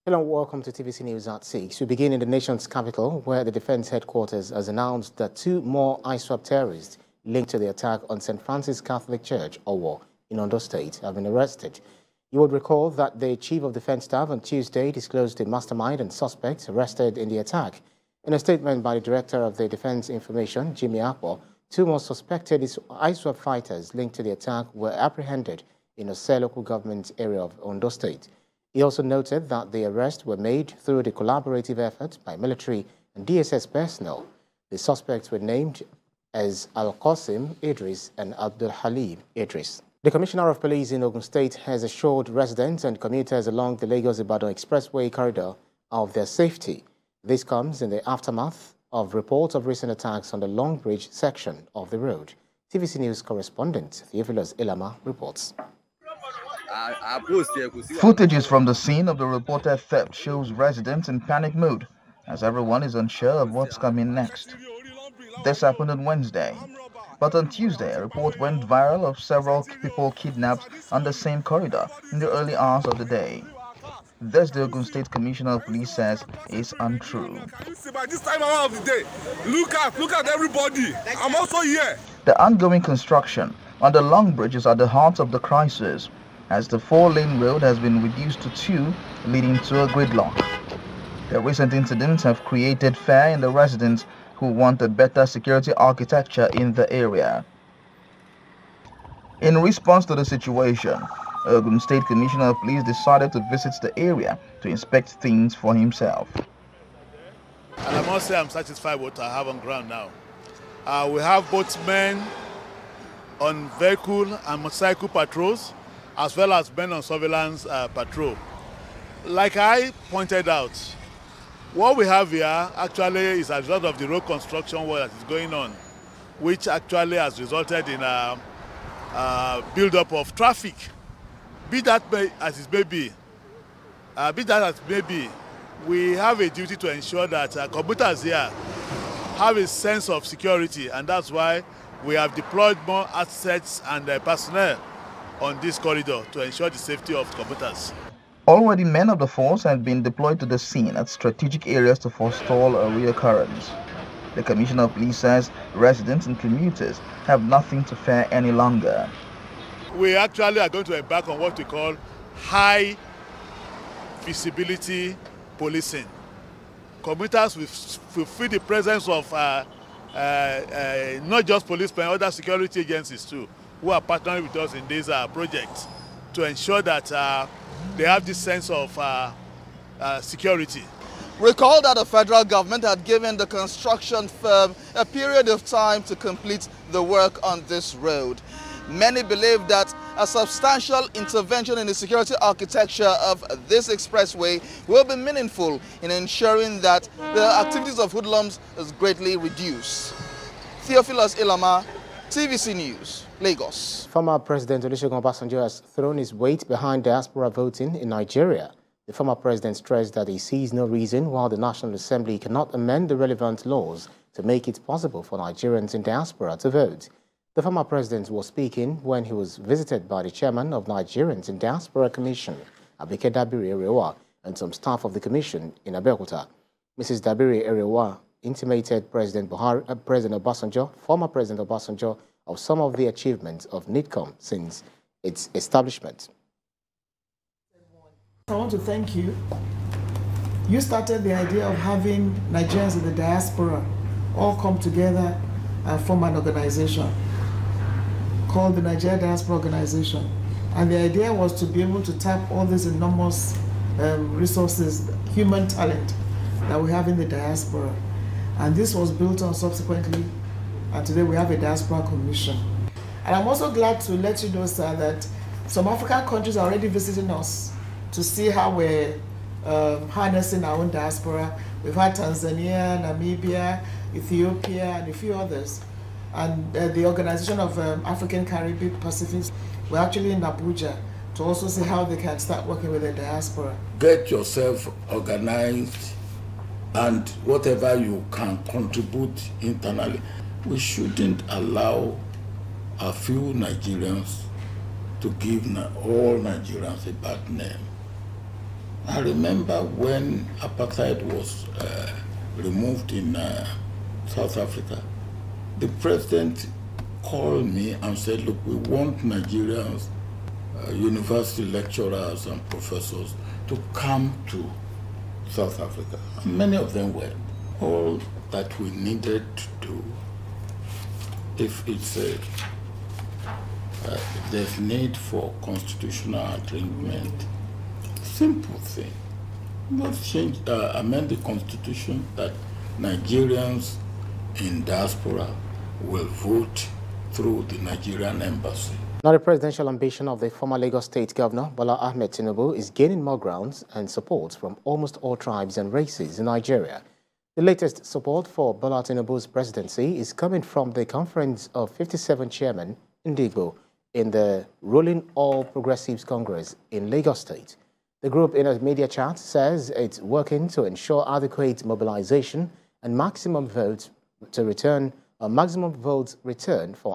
Hello and welcome to TVC News at 6. We begin in the nation's capital, where the defense headquarters has announced that 2 more ISWAP terrorists linked to the attack on St. Francis Catholic Church, Owo, in Ondo State, have been arrested. You would recall that the Chief of Defense Staff on Tuesday disclosed the mastermind and suspects arrested in the attack. In a statement by the Director of the Defense Information, Jimmy Akpo, 2 more suspected ISWAP fighters linked to the attack were apprehended in a local government area of Ondo State. He also noted that the arrests were made through the collaborative effort by military and DSS personnel. The suspects were named as Al-Qasim Idris and Abdul Halim Idris. The Commissioner of Police in Ogun State has assured residents and commuters along the Lagos-IBADAN Expressway corridor of their safety. This comes in the aftermath of reports of recent attacks on the Long Bridge section of the road. TVC News correspondent Theophilus Ilama reports. Footages from the scene of the reported theft shows residents in panic mode as everyone is unsure of what's coming next. This happened on Wednesday, but on Tuesday a report went viral of several people kidnapped on the same corridor in the early hours of the day. This, the Ogun State Commissioner of Police says, is untrue. By this time around of the day, look at everybody. I'm also here. The ongoing construction on the Long Bridge is at the heart of the crisis, as the 4-lane road has been reduced to 2, leading to a gridlock. The recent incidents have created fear in the residents who want a better security architecture in the area. In response to the situation, Ogun State Commissioner of Police decided to visit the area to inspect things for himself. And I must say I'm satisfied with what I have on ground now. We have both men on vehicle and motorcycle patrols, as well as men on surveillance patrol. Like I pointed out, what we have here actually is a result of the road construction work that is going on, which actually has resulted in a build-up of traffic. Be that as it may be, we have a duty to ensure that commuters here have a sense of security, and that's why we have deployed more assets and personnel on this corridor to ensure the safety of commuters. Already men of the force have been deployed to the scene at strategic areas to forestall a reoccurrence. The Commissioner of Police says residents and commuters have nothing to fear any longer. We actually are going to embark on what we call high visibility policing. Commuters will feel the presence of not just policemen, other security agencies too, who are partnering with us in this project to ensure that they have this sense of security. Recall that the federal government had given the construction firm a period of time to complete the work on this road. Many believe that a substantial intervention in the security architecture of this expressway will be meaningful in ensuring that the activities of hoodlums is greatly reduced. Theophilus Ilama, TVC News, Lagos. Former President Olusegun Obasanjo has thrown his weight behind diaspora voting in Nigeria. The former president stressed that he sees no reason why the National Assembly cannot amend the relevant laws to make it possible for Nigerians in diaspora to vote. The former president was speaking when he was visited by the chairman of Nigerians in Diaspora Commission, Abike Dabiri Erewa, and some staff of the commission in Abeokuta. Mrs. Dabiri Erewa intimated President Obasanjo, former President Obasanjo, of some of the achievements of NIDCOM since its establishment. I want to thank you. You started the idea of having Nigerians in the diaspora all come together and form an organization called the Nigerian Diaspora Organization. And the idea was to be able to tap all these enormous resources, human talent that we have in the diaspora. And this was built on subsequently, and today we have a Diaspora Commission. And I'm also glad to let you know, sir, that some African countries are already visiting us to see how we're harnessing our own diaspora. We've had Tanzania, Namibia, Ethiopia, and a few others. And the Organization of African Caribbean Pacific, we're actually in Abuja to also see how they can start working with the diaspora. Get yourself organized and whatever you can contribute internally. We shouldn't allow a few Nigerians to give all Nigerians a bad name. I remember when apartheid was removed in South Africa, the president called me and said, look, we want Nigerians, university lecturers and professors to come to South Africa. And many of them were. All that we needed to do, if it's there's need for constitutional arrangement, simple thing. Let's change, amend the constitution that Nigerians in diaspora will vote through the Nigerian embassy. Now, the presidential ambition of the former Lagos State Governor, Bola Ahmed Tinubu, is gaining more grounds and support from almost all tribes and races in Nigeria. The latest support for Bola Tinubu's presidency is coming from the Conference of 57 Chairmen in IGBO in the ruling All Progressives Congress in Lagos State. The group, in a media chat, says it's working to ensure adequate mobilization and maximum votes return for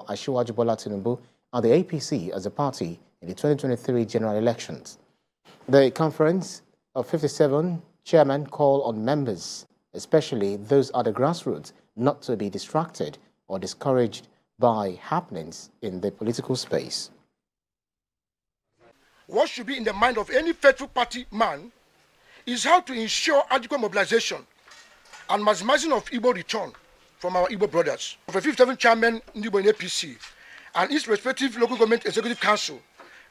Asiwaju Bola Tinubu and the APC as a party in the 2023 general elections. The Conference of 57 Chairmen call on members, especially those at the grassroots, not to be distracted or discouraged by happenings in the political space. What should be in the mind of any faithful party man is how to ensure adequate mobilization and maximizing of Igbo return from our Igbo brothers. Of the 57 chairmen in Igbo in APC and its respective local government executive council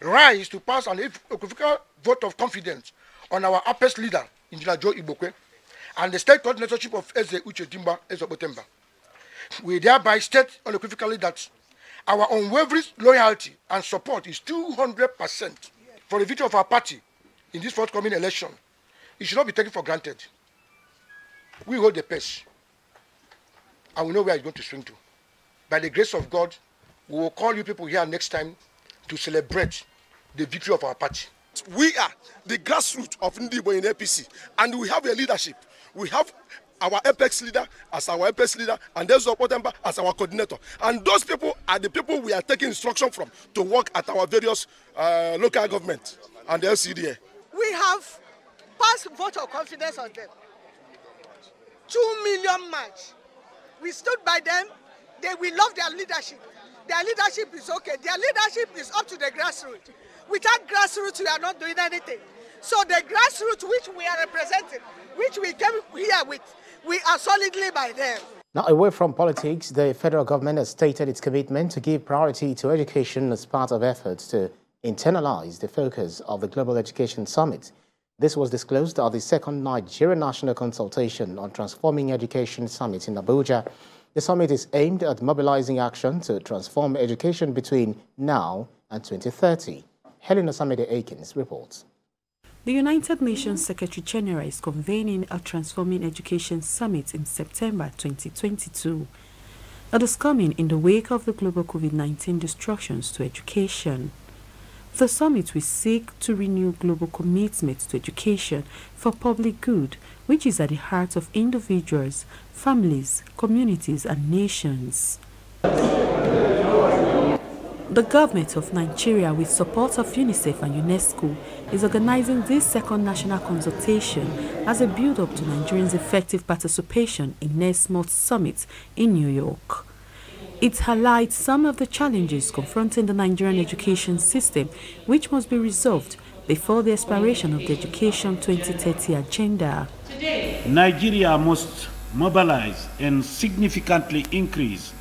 rise to pass an equivocal vote of confidence on our apex leader, Engineer Joe Igbokwe, and the state coordinatorship of Eze Uche Dimba Ezobotemba. We thereby state unequivocally that our unwavering loyalty and support is 200% for the victory of our party in this forthcoming election. It should not be taken for granted. We hold the pace, and we know where it's going to swing to. By the grace of God, we will call you people here next time to celebrate the victory of our party. We are the grassroots of Ndibo in APC, and we have a leadership. We have our apex leader as our apex leader, and there's Otemba as our coordinator. And those people are the people we are taking instruction from to work at our various local government and the LCDA. We have passed vote of confidence on them. 2 million march. We stood by them. We love their leadership. Their leadership is okay. Their leadership is up to the grassroots. Without grassroots, we are not doing anything. So the grassroots which we are representing, which we came here with, we are solidly by them. Now, away from politics, the federal government has stated its commitment to give priority to education as part of efforts to internalize the focus of the Global Education Summit. This was disclosed at the second Nigerian National Consultation on Transforming Education Summit in Abuja. The summit is aimed at mobilizing action to transform education between now and 2030. Helena Samede Akins reports. The United Nations Secretary-General is convening a Transforming Education Summit in September 2022. It is coming in the wake of the global COVID-19 disruptions to education. The summit will seek to renew global commitment to education for public good, which is at the heart of individuals, families, communities, and nations. The government of Nigeria, with support of UNICEF and UNESCO, is organizing this second national consultation as a build-up to Nigerians' effective participation in next month's summit in New York. It highlights some of the challenges confronting the Nigerian education system, which must be resolved before the expiration of the Education 2030 agenda. Nigeria must mobilize and significantly increase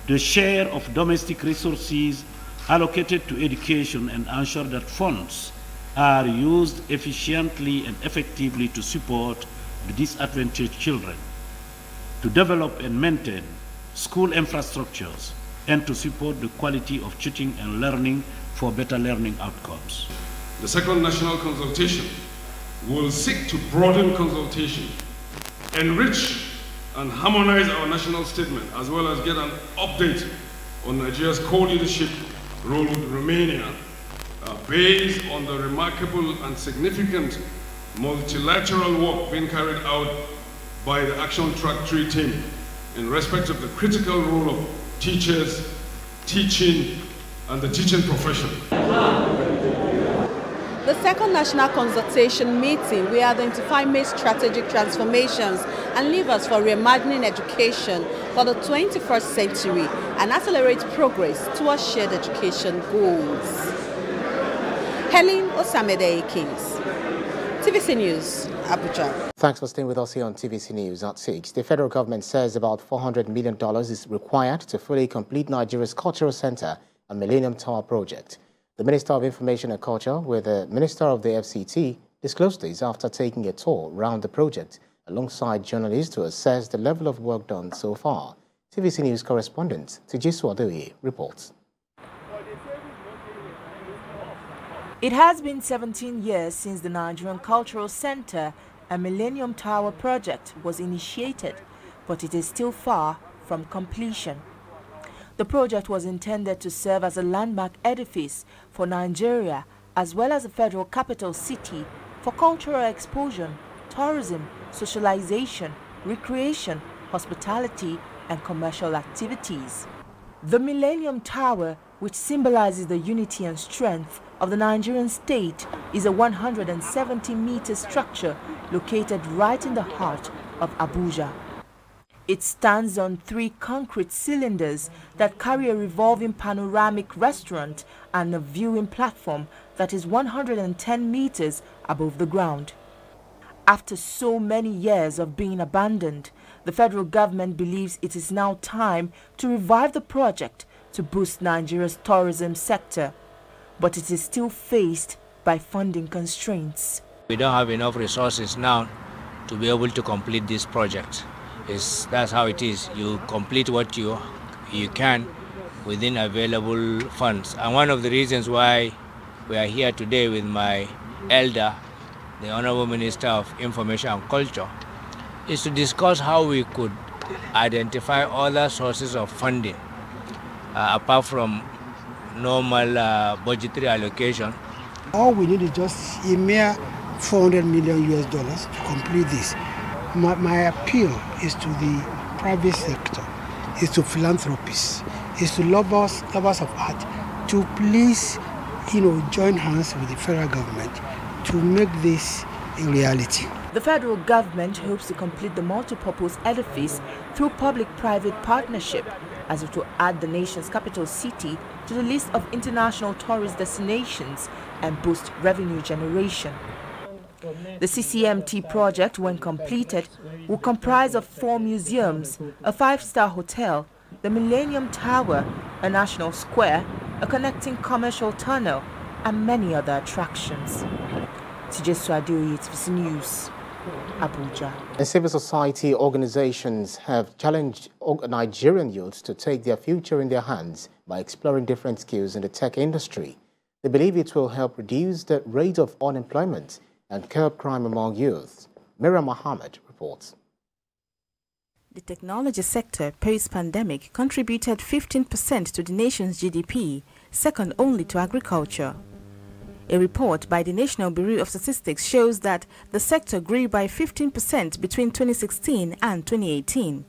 the share of domestic resources allocated to education and ensure that funds are used efficiently and effectively to support the disadvantaged children, to develop and maintain school infrastructures, and to support the quality of teaching and learning for better learning outcomes. The second national consultation will seek to broaden consultation, enrich and harmonize our national statement, as well as get an update on Nigeria's co-leadership role with Romania, based on the remarkable and significant multilateral work being carried out by the Action Track 3 team in respect of the critical role of teachers, teaching, and the teaching profession. The the second national consultation meeting, we identify main strategic transformations and levers for reimagining education for the 21st century and accelerate progress towards shared education goals. Helen Osamede-Kings, TVC News, Abuja. Thanks for staying with us here on TVC News at 6. The federal government says about $400 million is required to fully complete Nigeria's Cultural Center and Millennium Tower project. The Minister of Information and Culture, with the Minister of the FCT, disclosed this after taking a tour around the project alongside journalists to assess the level of work done so far. TVC News correspondent Tijisu Adoye reports. It has been 17 years since the Nigerian Cultural Center and Millennium Tower project was initiated, but it is still far from completion. The project was intended to serve as a landmark edifice for Nigeria as well as a federal capital city for cultural exposure, tourism, socialization, recreation, hospitality, and commercial activities. The Millennium Tower, which symbolizes the unity and strength of the Nigerian state, is a 170-meter structure located right in the heart of Abuja. It stands on 3 concrete cylinders that carry a revolving panoramic restaurant and a viewing platform that is 110 meters above the ground. After so many years of being abandoned, the federal government believes it is now time to revive the project to boost Nigeria's tourism sector, but it is still faced by funding constraints. We don't have enough resources now to be able to complete this project. That's how it is. You complete what you can within available funds. And one of the reasons why we are here today with my elder, the Honorable Minister of Information and Culture, is to discuss how we could identify other sources of funding apart from normal budgetary allocation. All we need is just a mere $400 million to complete this. My appeal is to the private sector, is to philanthropists, is to lovers of art to please, join hands with the federal government to make this a reality. The federal government hopes to complete the multipurpose edifice through public-private partnership, as it will add the nation's capital city to the list of international tourist destinations and boost revenue generation. The CCMT project, when completed, will comprise of 4 museums, a 5-star hotel, the Millennium Tower, a national square, a connecting commercial tunnel, and many other attractions. Tijesu Adeoye, TVC News, Abuja. And civil society organizations have challenged Nigerian youths to take their future in their hands by exploring different skills in the tech industry. They believe it will help reduce the rate of unemployment and curb crime among youth. Miriam Mohammed reports. The technology sector post-pandemic contributed 15% to the nation's GDP, second only to agriculture. A report by the National Bureau of Statistics shows that the sector grew by 15% between 2016 and 2018.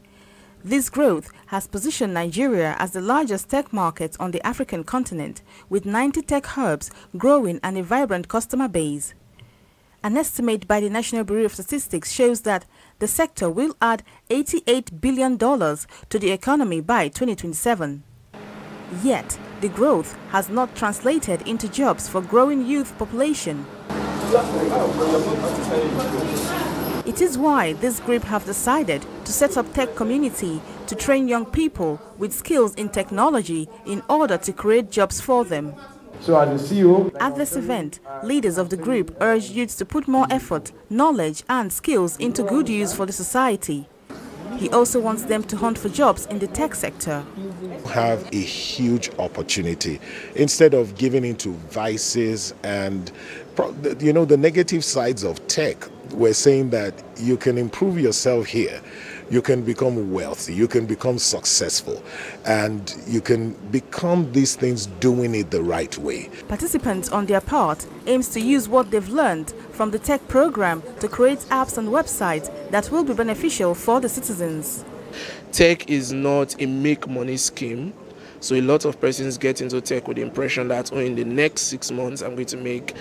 This growth has positioned Nigeria as the largest tech market on the African continent, with 90 tech hubs growing and a vibrant customer base. An estimate by the National Bureau of Statistics shows that the sector will add $88 billion to the economy by 2027. Yet, the growth has not translated into jobs for growing youth population. It is why this group have decided to set up tech community to train young people with skills in technology in order to create jobs for them. So as the CEO, at this event, leaders of the group urged youths to put more effort, knowledge and skills into good use for the society. He also wants them to hunt for jobs in the tech sector. Have a huge opportunity instead of giving into vices and the negative sides of tech. We're saying that you can improve yourself here. You can become wealthy, you can become successful, and you can become these things doing it the right way. Participants on their part aims to use what they've learned from the tech program to create apps and websites that will be beneficial for the citizens. Tech is not a make money scheme, so a lot of persons get into tech with the impression that in the next 6 months I'm going to make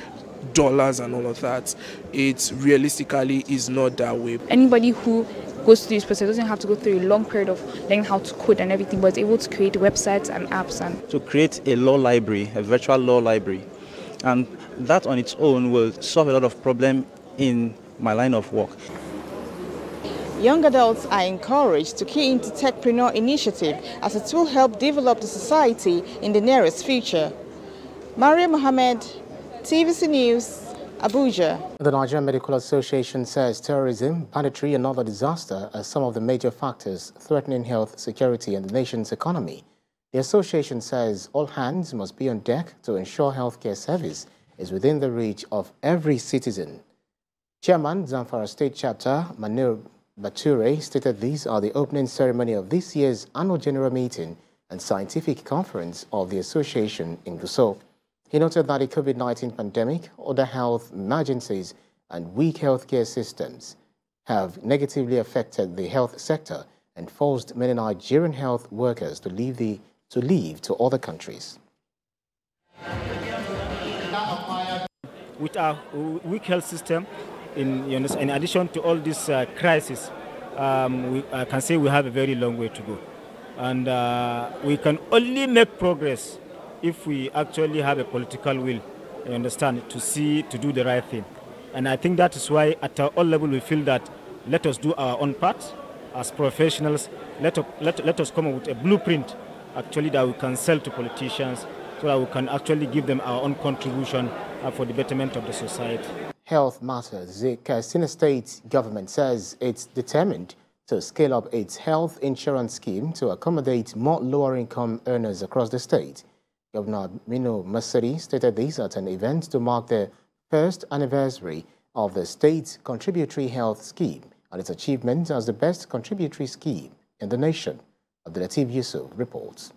dollars and all of that. It realistically is not that way. Anybody who goes through this process doesn't have to go through a long period of learning how to code and everything, but is able to create websites and apps. And to create a law library, a virtual law library. And that on its own will solve a lot of problems in my line of work. Young adults are encouraged to key into Techpreneur initiative as it will help develop the society in the nearest future. Maria Mohammed, TVC News, Abuja. The Nigerian Medical Association says terrorism, banditry and other disaster are some of the major factors threatening health, security and the nation's economy. The association says all hands must be on deck to ensure healthcare service is within the reach of every citizen. Chairman, Zamfara State Chapter, MannirBature, stated these are the opening ceremony of this year's annual general meeting and scientific conference of the association in Gusau. He noted that the COVID-19 pandemic, other health emergencies and weak healthcare systems have negatively affected the health sector and forced many Nigerian health workers to leave to other countries. With our weak health system, in addition to all this crisis, I can say we have a very long way to go. And we can only make progress if we actually have a political will, to do the right thing. And I think that is why at our own level we feel that let us do our own part as professionals. Let us come up with a blueprint actually that we can sell to politicians so that we can actually give them our own contribution for the betterment of the society. Health matters. The KATSINA state government says it's determined to scale up its health insurance scheme to accommodate more lower-income earners across the state. Governor Aminu Masari stated this at an event to mark the first anniversary of the state's contributory health scheme and its achievement as the best contributory scheme in the nation. Abdulatif Yusuf reports.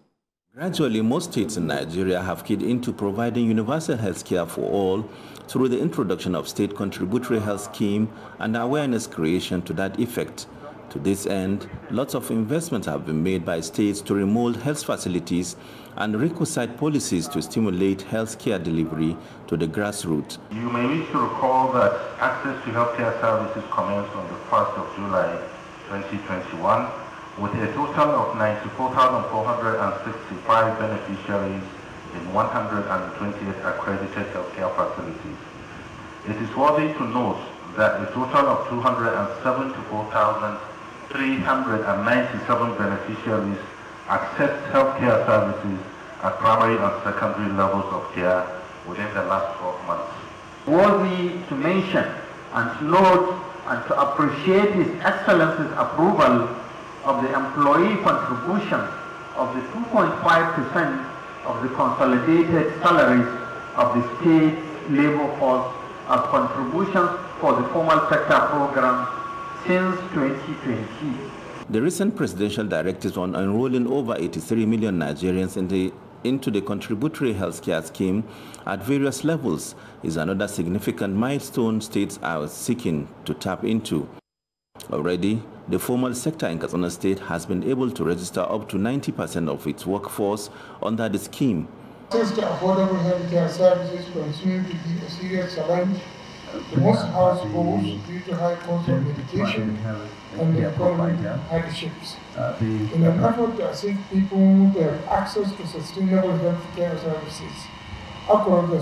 Gradually, most states in Nigeria have keyed into providing universal health care for all through the introduction of state contributory health scheme and awareness creation to that effect. To this end, lots of investments have been made by states to remold health facilities and requisite policies to stimulate health care delivery to the grassroots. You may wish to recall that access to healthcare services commenced on the 1st of July 2021 with a total of 94,465 beneficiaries in 128 accredited healthcare facilities. It is worthy to note that a total of 274,397 beneficiaries accessed healthcare services at primary and secondary levels of care within the last 12 months. Worthy to mention and to note and to appreciate His Excellency's approval of the employee contribution of the 2.5% of the consolidated salaries of the state labor force as contributions for the formal sector program since 2020. The recent presidential directives on enrolling over 83 million Nigerians into the contributory healthcare scheme at various levels is another significant milestone states are seeking to tap into. Already, the formal sector in Katsina State has been able to register up to 90% of its workforce under the scheme. Access to affordable healthcare services continue to be a serious challenge to most households due to high cost of medication and economic hardships. In an effort to assist people to have access to sustainable healthcare services across the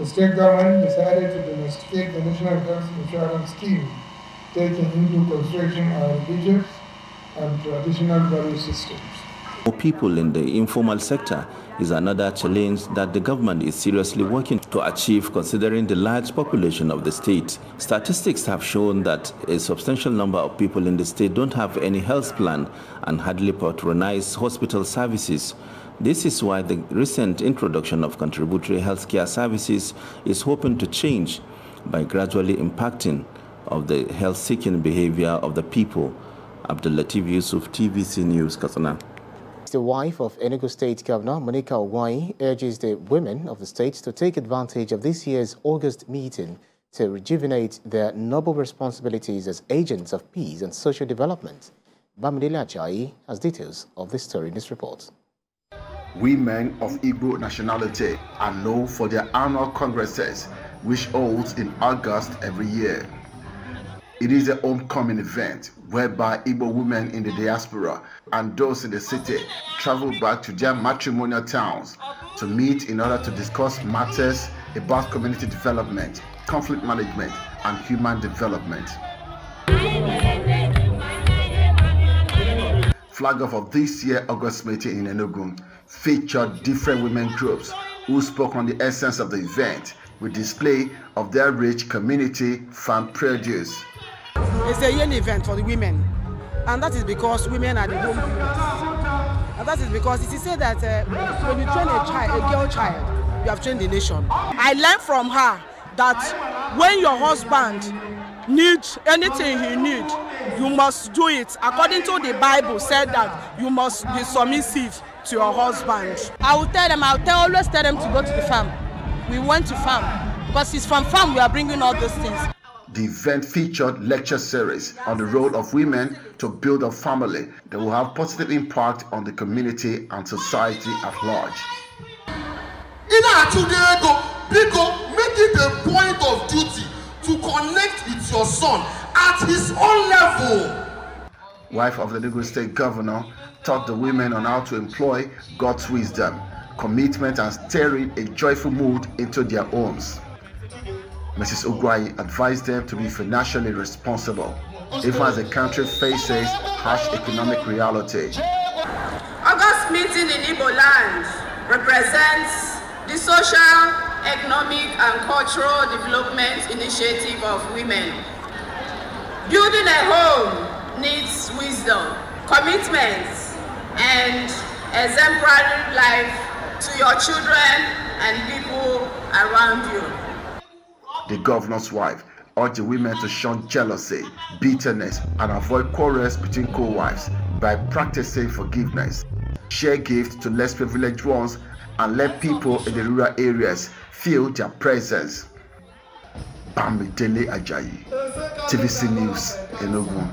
state government decided to domesticate the National Health Insurance Scheme, taking into consideration our religious and traditional value systems. For people in the informal sector is another challenge that the government is seriously working to achieve considering the large population of the state. Statistics have shown that a substantial number of people in the state don't have any health plan and hardly patronize hospital services. This is why the recent introduction of contributory healthcare services is hoping to change by gradually impacting of the health-seeking behavior of the people. Abdulatif Yusuf, TVC News, Katsina. The wife of Enugu State Governor Monica Owai urges the women of the state to take advantage of this year's August meeting to rejuvenate their noble responsibilities as agents of peace and social development. Bamidele Ajayi has details of this story in this report. Women of Igbo nationality are known for their annual congresses which holds in August every year. It is a homecoming event whereby Igbo women in the diaspora and those in the city travel back to their matrimonial towns to meet in order to discuss matters about community development, conflict management, and human development. Flag off of this year's August meeting in Enugu featured different women groups who spoke on the essence of the event with display of their rich community farm produce. It's a yearly event for the women, and that is because women are the home builders. And that is because it is said that when you train a girl child, you have trained the nation. I learned from her that when your husband needs anything he needs, you must do it. According to the Bible, said that you must be submissive to your husband. I'll always tell them to go to the farm. We went to farm because it's from farm we are bringing all those things. The event featured lecture series on the role of women to build a family that will have positive impact on the community and society at large. Make it a point of duty to connect with your son at his own level. Wife of the Lagos State Governor taught the women on how to employ God's wisdom, commitment, and steering a joyful mood into their homes. Mrs. Ogwai advised them to be financially responsible, even as the country faces harsh economic reality. August meeting in Igbo land represents the social, economic, and cultural development initiative of women. Building a home needs wisdom, commitment, and exemplary life to your children and people around you. The governor's wife urged the women to shun jealousy, bitterness, and avoid quarrels between co-wives by practicing forgiveness. Share gifts to less privileged ones and let people in the rural areas feel their presence. Bamidele Ajayi, TVC News, Enugu.